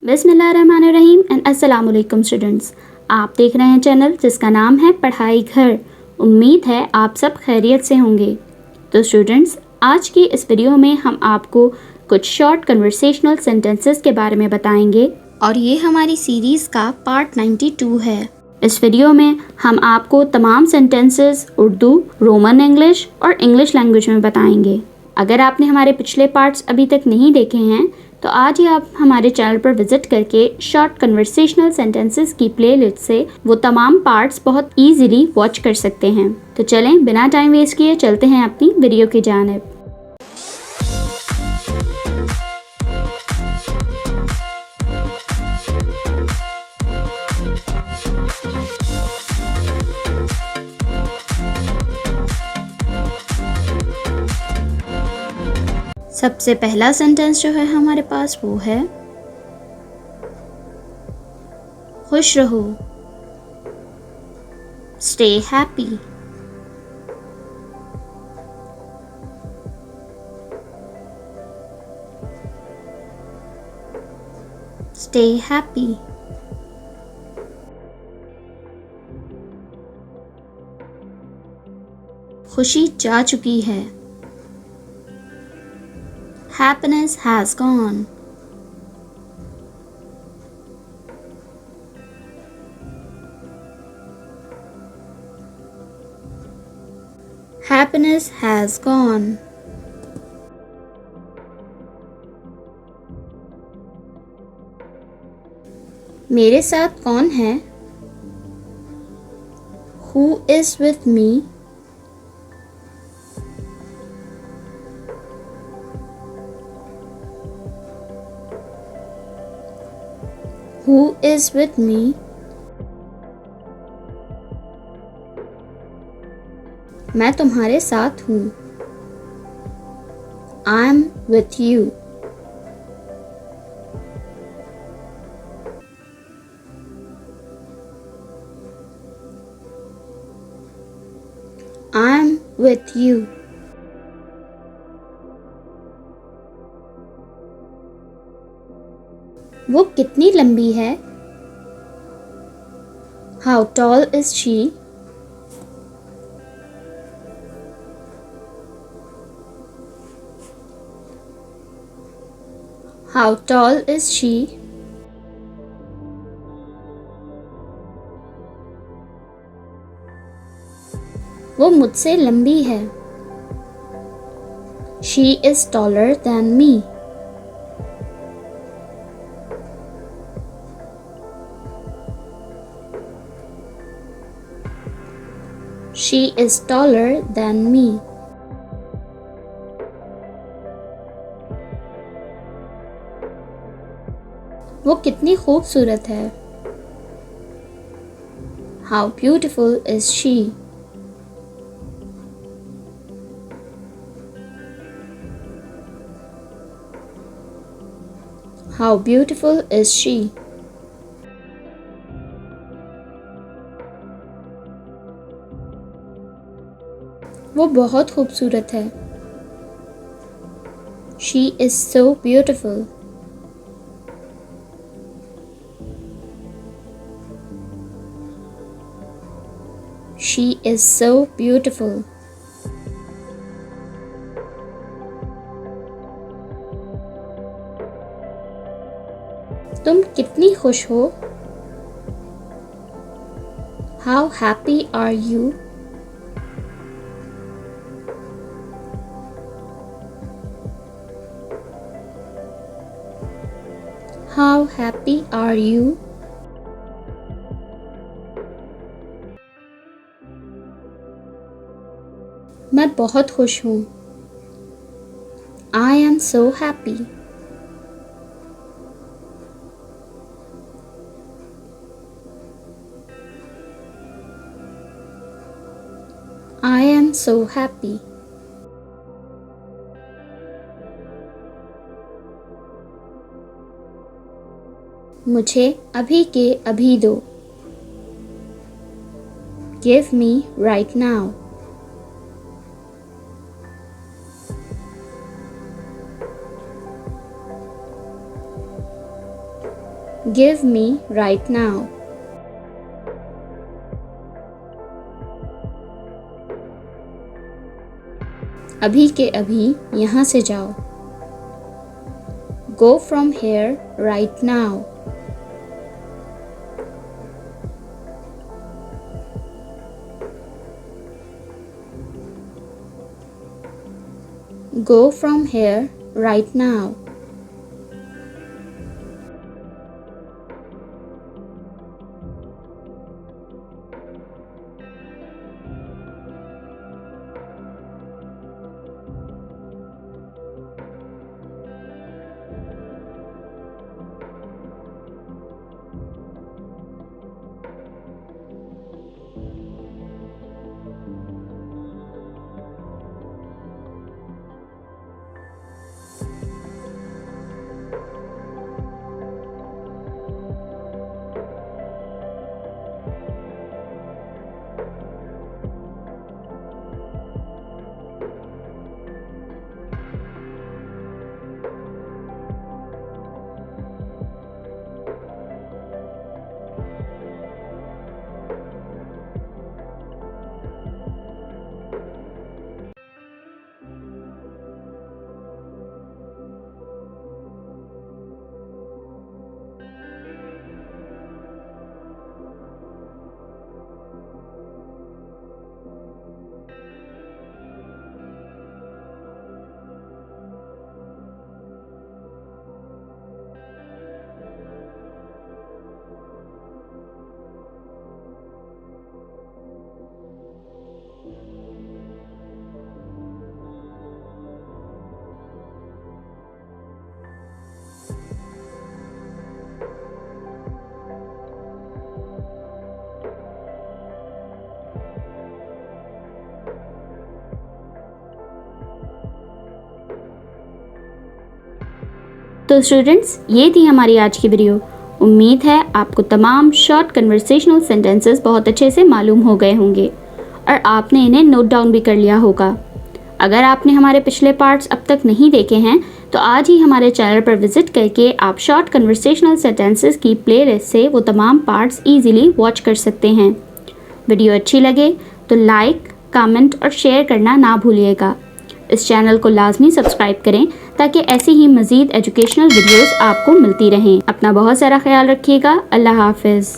बिस्मिल्लाहिर्रहमानिर्रहीम एंड अस्सलाम वालेकुम स्टूडेंट्स। आप देख रहे हैं चैनल जिसका नाम है पढ़ाई घर। उम्मीद है आप सब खैरियत से होंगे। तो स्टूडेंट्स, आज की इस वीडियो में हम आपको कुछ शॉर्ट कन्वर्सेशनल सेंटेंसेस के बारे में बताएंगे और ये हमारी सीरीज़ का पार्ट 92 है। इस वीडियो में हम आपको तमाम सेंटेंसेस उर्दू, रोमन इंग्लिश और इंग्लिश लैंग्वेज में बताएंगे। अगर आपने हमारे पिछले पार्ट्स अभी तक नहीं देखे हैं तो आज ही आप हमारे चैनल पर विजिट करके शॉर्ट कन्वर्सेशनल सेंटेंसेस की प्लेलिस्ट से वो तमाम पार्ट्स बहुत इजीली वॉच कर सकते हैं। तो चलें बिना टाइम वेस्ट किए चलते हैं अपनी वीडियो की जानिब। सबसे पहला सेंटेंस जो है हमारे पास वो है खुश रहो, स्टे हैप्पी। Stay happy. खुशी जा चुकी है। Happiness has gone. Happiness has gone. मेरे साथ कौन है? Who is with me? Who is with me? मैं तुम्हारे साथ हूँ। I'm with you. I'm with you. वो कितनी लंबी है? How tall is she? How tall is she? वो मुझसे लंबी है। She is taller than me. She is taller than me. वो कितनी खूबसूरत है। How beautiful is she? How beautiful is she? वो बहुत खूबसूरत है। She is so beautiful. She is so beautiful. तुम कितनी खुश हो? How happy are you? How happy are you? मैं बहुत खुश हूँ। I am so happy. I am so happy. मुझे अभी के अभी दो। Give me right now. Give me right now. अभी के अभी यहाँ से जाओ. Go from here right now. Go from here right now. तो स्टूडेंट्स, ये थी हमारी आज की वीडियो। उम्मीद है आपको तमाम शॉर्ट कन्वर्सेशनल सेंटेंसेस बहुत अच्छे से मालूम हो गए होंगे और आपने इन्हें नोट डाउन भी कर लिया होगा। अगर आपने हमारे पिछले पार्ट्स अब तक नहीं देखे हैं तो आज ही हमारे चैनल पर विजिट करके आप शॉर्ट कन्वर्सेशनल सेंटेंसेस की प्लेलिस्ट से वो तमाम पार्ट्स इजीली वॉच कर सकते हैं। वीडियो अच्छी लगे तो लाइक, कमेंट और शेयर करना ना भूलिएगा। इस चैनल को लाजमी सब्सक्राइब करें ताकि ऐसी ही मज़ीद एजुकेशनल वीडियोस आपको मिलती रहें। अपना बहुत सारा ख्याल रखिएगा। अल्लाह हाफिज़।